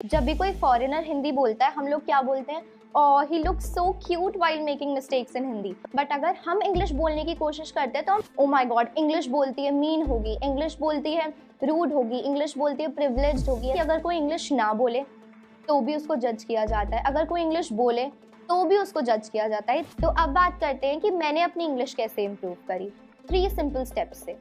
जब भी कोई फॉरेनर हिंदी बोलता है हम लोग क्या बोलते हैं, और he looks so cute while making mistakes in Hindi. But अगर हम इंग्लिश बोलने की कोशिश करते हैं तो हम ओ माय गॉड, इंग्लिश बोलती है मीन होगी, इंग्लिश बोलती है रूड होगी, इंग्लिश बोलती है प्रिविलेज्ड होगी। अगर कोई इंग्लिश ना बोले तो भी उसको जज किया जाता है, अगर कोई इंग्लिश बोले तो भी उसको जज किया जाता है। तो अब बात करते हैं कि मैंने अपनी इंग्लिश कैसे इम्प्रूव करी 3 सिंपल स्टेप्स से।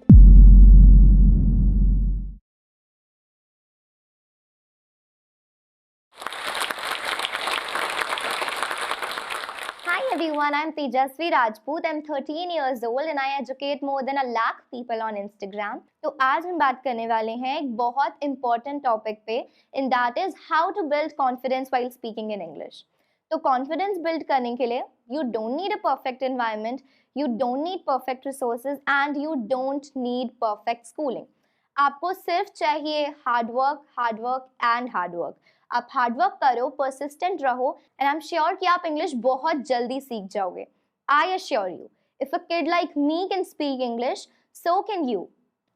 Hi everyone, I'm Tejasvi Rajput. I'm 13 years old and I educate more than 1 lakh people on Instagram. तो आज हम बात करने वाले हैं एक बहुत important topic पे, and that is how to build confidence while speaking in English. तो confidence build करने के लिए you don't need a perfect environment, you don't need perfect resources and you don't need perfect schooling. आपको सिर्फ चाहिए hard work and hard work. आप hard work करो, persistent रहो, एंड आई एम श्योर कि आप इंग्लिश बहुत जल्दी सीख जाओगे। I assure you, if a kid like me can speak English, so can you.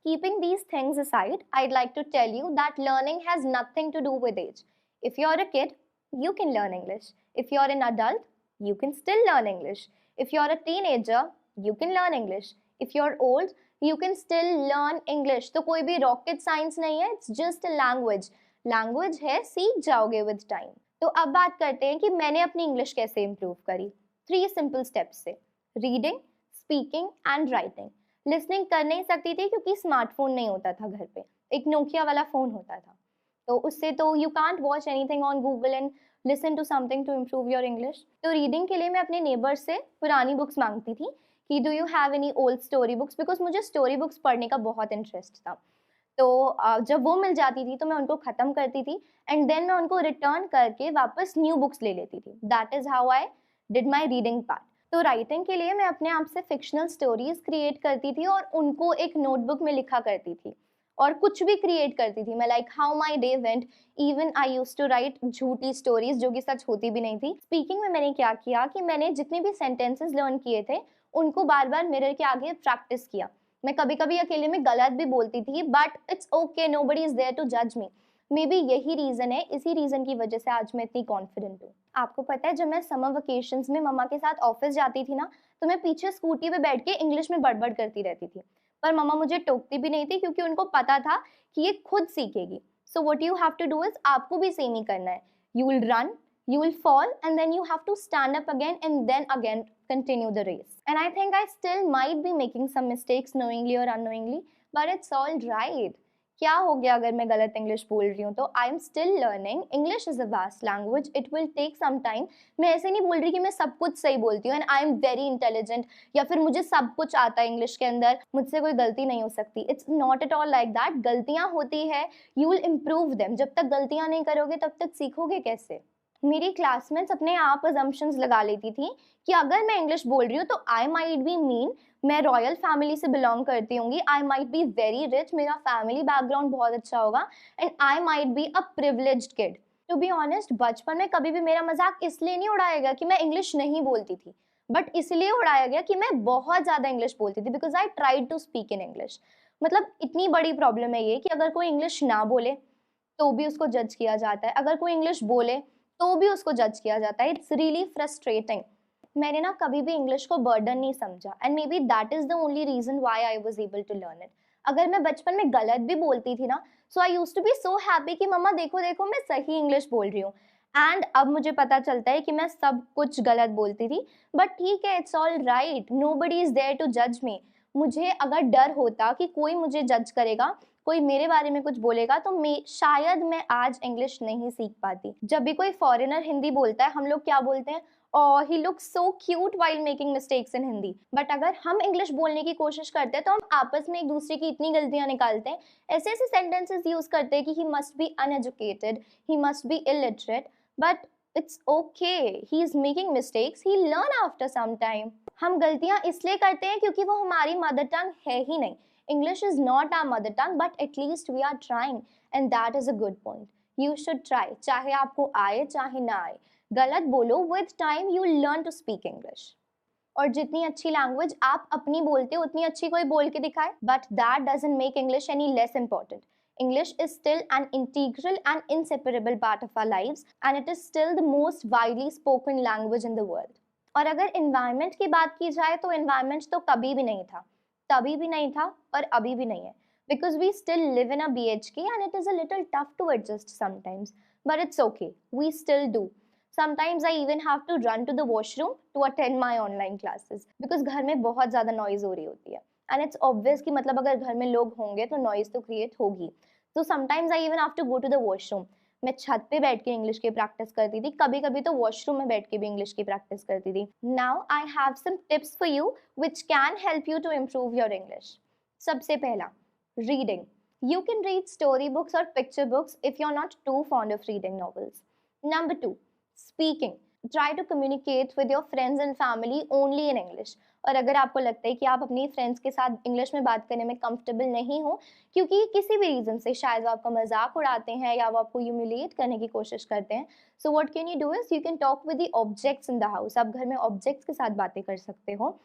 Keeping these things aside, I'd like to tell you that learning has nothing to do with age. If you're a kid, you can learn English. If you're an adult, you can still learn English. If you're a teenager, you can learn English. If you're old, you can still learn English. तो कोई भी rocket science नहीं है, it's just a language. Language है, सीख जाओगे with time. तो अब बात करते हैं कि मैंने अपनी इंग्लिश कैसे इम्प्रूव करी 3 सिंपल स्टेप्स से। Reading, speaking and writing. Listening कर नहीं सकती थी क्योंकि स्मार्टफोन नहीं होता था घर पे, एक नोकिया वाला फोन होता था, तो उससे तो you can't watch anything on Google and listen to something to improve your English. तो रीडिंग के लिए मैं अपने नेबर से पुरानी बुक्स मांगती थी कि do you have any old story books, because मुझे स्टोरी बुक्स पढ़ने का बहुत इंटरेस्ट था। तो जब वो मिल जाती थी तो मैं उनको ख़त्म करती थी एंड देन मैं उनको रिटर्न करके वापस न्यू बुक्स ले लेती थी। That is how I did my reading part. तो राइटिंग के लिए मैं अपने आप से फिक्शनल स्टोरीज क्रिएट करती थी और उनको एक नोटबुक में लिखा करती थी, और कुछ भी क्रिएट करती थी मैं, like how my day went. Even I use to write झूठी स्टोरीज जो कि सच होती भी नहीं थी। स्पीकिंग में मैंने क्या किया कि मैंने जितने भी सेंटेंसेस लर्न किए थे उनको बार बार मिरर के आगे प्रैक्टिस किया। मैं कभी कभी अकेले में गलत भी बोलती थी, but it's okay, nobody is there to जज मी। मे बी यही रीजन है, इसी रीजन की वजह से आज मैं इतनी कॉन्फिडेंट हूँ। आपको पता है, जब मैं समर वेकेशंस में मम्मा के साथ ऑफिस जाती थी ना, तो मैं पीछे स्कूटी पे बैठ के इंग्लिश में बड़बड़ करती रहती थी, पर मम्मा मुझे टोकती भी नहीं थी क्योंकि उनको पता था कि ये खुद सीखेगी। So what you have to do is, आपको भी सेम ही करना है। You will run, you will fall, and then you have to stand up again and then again continue the race. And I think I still might be making some mistakes knowingly or unknowingly, but it's all right. क्या हो गया अगर मैं गलत English बोल रही हूँ तो? I am still learning. English is a vast language, it will take some time. मैं ऐसे नहीं बोल रही कि मैं सब कुछ सही बोलती हूँ and I am very intelligent, या फिर मुझे सब कुछ आता है इंग्लिश के अंदर, मुझसे कोई गलती नहीं हो सकती। It's not at all like that. गलतियाँ होती है, यू विल इम्प्रूव देम। जब तक गलतियाँ नहीं करोगे तब तक सीखोगे कैसे? मेरी क्लासमेट्स अपने आप अजम्पशंस लगा लेती थी कि अगर मैं इंग्लिश बोल रही हूँ तो आई माइट बी मीन, मैं रॉयल फैमिली से बिलोंग करती होंगी, I might be very rich, मेरा फैमिली बैकग्राउंड बहुत अच्छा होगा, and I might be a privileged kid. To be honest, बचपन में कभी भी मेरा मजाक इसलिए नहीं उड़ाया गया कि मैं इंग्लिश नहीं बोलती थी, बट इसलिए उड़ाया गया कि मैं बहुत ज़्यादा इंग्लिश बोलती थी, because I tried to speak in English. मतलब इतनी बड़ी प्रॉब्लम है ये कि अगर कोई इंग्लिश ना बोले तो भी उसको जज किया जाता है, अगर कोई इंग्लिश बोले तो भी उसको जज किया जाता है। It's really frustrating. मैंने ना कभी भी इंग्लिश को बर्डन नहीं समझा, and maybe that is the only reason why I was able to learn it. अगर मैं बचपन में गलत भी बोलती थी ना, so I used to be so happy कि मम्मा देखो देखो मैं सही इंग्लिश बोल रही हूँ। एंड अब मुझे पता चलता है कि मैं सब कुछ गलत बोलती थी, बट ठीक है, it's all right, nobody is there to जज मी। मुझे अगर डर होता कि कोई मुझे जज करेगा, कोई मेरे बारे में कुछ बोलेगा, तो शायद मैं आज इंग्लिश नहीं सीख पाती। जब भी कोई फॉरेनर हिंदी बोलता है हम लोग क्या बोलते हैं, और he looks so cute while making mistakes in Hindi. But अगर हम इंग्लिश बोलने की कोशिश करते हैं तो हम आपस में एक दूसरे की इतनी गलतियां निकालते हैं, ऐसे ऐसे सेंटेंसेस यूज करते हैं कि he must be uneducated, he must be illiterate, but it's okay, he is making mistakes, he learn after some time. हम गलतियां इसलिए करते हैं क्योंकि वो हमारी मदर टंग है ही नहीं। English is not our mother tongue, but at least we are trying, and that is a good point. You should try, चाहे आपको आए चाहे ना आए, गलत बोलो, with time you learn to speak English. और जितनी अच्छी लैंग्वेज आप अपनी बोलते हो उतनी अच्छी कोई बोल के दिखाए, but that doesn't make English any less important. English is still an integral and inseparable part of our lives and it is still the most widely spoken language in the world. और अगर environment की बात की जाए तो environment तो कभी भी नहीं था, तभी भी नहीं था और अभी भी नहीं है. Because we still live in a BHK and it is a little tough to adjust sometimes. But it's okay, we still do. Sometimes I even have to run to the washroom to attend my online classes because घर में बहुत ज़्यादा noise हो रही होती है. And it's obvious कि मतलब अगर घर में लोग होंगे तो noise तो create होगी. So sometimes I even have to go to the washroom. मैं छत पे बैठ के इंग्लिश की प्रैक्टिस करती थी, कभी कभी तो वॉशरूम में बैठ के भी इंग्लिश की प्रैक्टिस करती थी. Now I have some tips for you which can help you to improve your English. सबसे पहला, reading. You can read storybooks or picture books if you're not too fond of reading novels. Number 2, speaking. Try to communicate with your friends and family only in English. और अगर आपको लगता है कि आप अपनी फ्रेंड्स के साथ इंग्लिश में बात करने में कंफर्टेबल नहीं हो क्योंकि किसी भी रीज़न से शायद वो आपका मजाक उड़ाते हैं या वो आपको ह्यूमिलिएट करने की कोशिश करते हैं, so what can you do is you can talk with the objects in the house. आप घर में ऑब्जेक्ट्स के साथ बातें कर सकते हो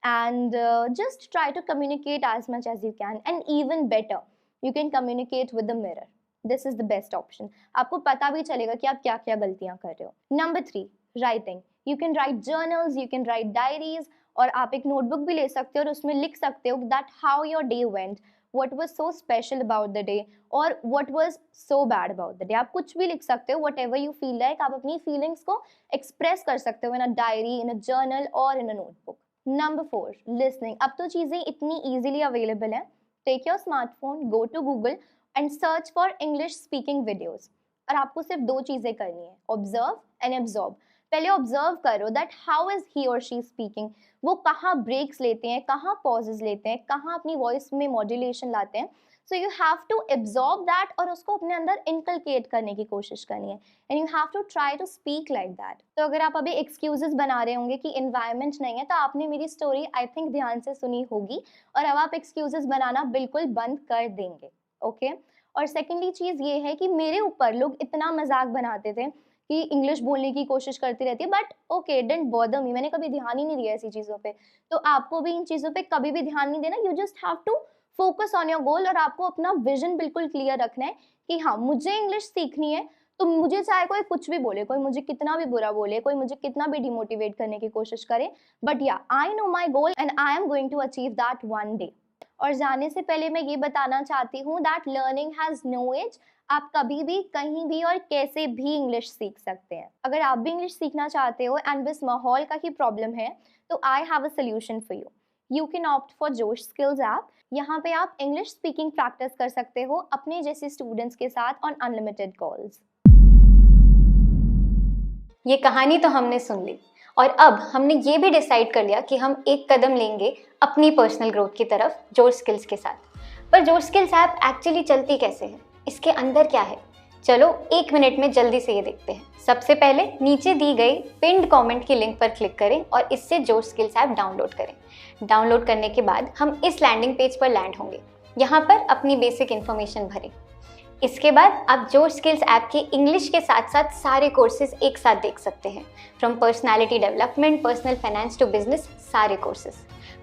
and just try to communicate as much as you can, and even better you can communicate with the mirror. This is the best option. आपको पता भी चलेगा कि आप क्या क्या गलतियां कर रहे हो. Number 3, writing. You can write journals, you can write diaries, और आप एक नोटबुक भी ले सकते हो और उसमें लिख सकते हो that how your day went, what was so special about the day or what was so bad about the day. आप कुछ भी लिख सकते हो, whatever you feel like. आप अपनी feelings को express कर सकते हो in a diary, in a journal or in a notebook. Number 4, listening. अब तो चीज़ें इतनी easily available हैं. Take your smartphone, go to Google and search for English speaking videos. और आपको सिर्फ 2 चीज़ें करनी है, observe and absorb. पहले ऑब्जर्व करो दैट हाउ इज ही और शी स्पीकिंग. वो कहाँ ब्रेक्स लेते हैं, कहाँ पॉजेज लेते हैं, कहाँ अपनी वॉइस में मॉड्यूलेशन लाते हैं. So you have to absorb that और उसको अपने अंदर इनकलकेट करने की कोशिश करनी है and you have to try to speak like that. तो अगर आप अभी एक्सक्यूजेस बना रहे होंगे कि एनवायरनमेंट नहीं है तो आपने मेरी स्टोरी आई थिंक ध्यान से सुनी होगी और अब आप एक्सक्यूजेस बनाना बिल्कुल बंद कर देंगे. ओके और सेकेंडली चीज़ ये है कि मेरे ऊपर लोग इतना मजाक बनाते थे कि इंग्लिश बोलने की कोशिश करती रहती है, but okay didn't bother me. मैंने कभी ध्यान ही नहीं दिया ऐसी चीज़ों पे. तो आपको भी इन चीज़ों पे कभी भी ध्यान नहीं देना. You just have to focus on your goal और आपको अपना विजन बिल्कुल क्लियर रखना है कि हाँ मुझे इंग्लिश सीखनी है. तो मुझे चाहे कोई कुछ भी बोले, कोई मुझे कितना भी बुरा बोले, कोई मुझे कितना भी डिमोटिवेट करने की कोशिश करे, बट या I know my goal and I am going to achieve that one day. और जाने से पहले मैं ये बताना चाहती हूँ that learning has no age. आप कभी भी कहीं भी और कैसे भी इंग्लिश सीख सकते हैं. अगर आप भी इंग्लिश सीखना चाहते हो एंड बस माहौल का ही प्रॉब्लम है तो I have a solution for you. You can opt for जोश स्किल्स ऐप. यहाँ पे आप इंग्लिश स्पीकिंग प्रैक्टिस कर सकते हो अपने जैसे स्टूडेंट्स के साथ ऑन अनलिमिटेड कॉल्स. ये कहानी तो हमने सुन ली और अब हमने ये भी डिसाइड कर लिया कि हम एक कदम लेंगे अपनी पर्सनल ग्रोथ की तरफ जोश स्किल्स के साथ. पर जोश स्किल्स ऐप एक्चुअली चलती कैसे है, इसके अंदर क्या है, चलो 1 मिनट में जल्दी से ये देखते हैं. सबसे पहले नीचे दी गई पिन्ड कमेंट की लिंक पर क्लिक करें और इससे जोश स्किल्स ऐप डाउनलोड करें. डाउनलोड करने के बाद हम इस लैंडिंग पेज पर लैंड होंगे. यहाँ पर अपनी बेसिक इन्फॉर्मेशन भरें. इसके बाद आप जोश स्किल्स ऐप के इंग्लिश के साथ साथ सारे कोर्सेज एक साथ देख सकते हैं. From personality development, personal finance to business, सारे कोर्सेज.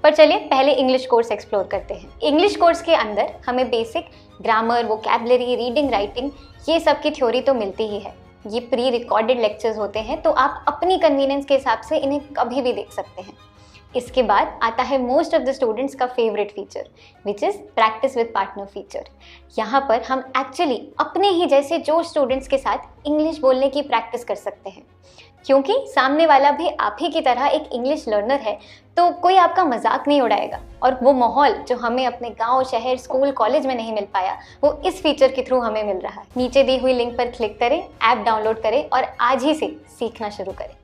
पर चलिए पहले इंग्लिश कोर्स एक्सप्लोर करते हैं. इंग्लिश कोर्स के अंदर हमें basic grammar, vocabulary, reading, writing ये सब की थ्योरी तो मिलती ही है. ये प्री रिकॉर्डेड लेक्चर्स होते हैं तो आप अपनी कन्वीनियंस के हिसाब से इन्हें कभी भी देख सकते हैं. इसके बाद आता है मोस्ट ऑफ द स्टूडेंट्स का favourite feature which is practice with partner feature. यहाँ पर हम एक्चुअली अपने ही जैसे जो स्टूडेंट्स के साथ इंग्लिश बोलने की प्रैक्टिस कर सकते हैं. क्योंकि सामने वाला भी आप ही की तरह एक इंग्लिश लर्नर है तो कोई आपका मजाक नहीं उड़ाएगा. और वो माहौल जो हमें अपने गांव, शहर, स्कूल, कॉलेज में नहीं मिल पाया वो इस फीचर के थ्रू हमें मिल रहा है. नीचे दी हुई लिंक पर क्लिक करें, ऐप डाउनलोड करें और आज ही से सीखना शुरू करें.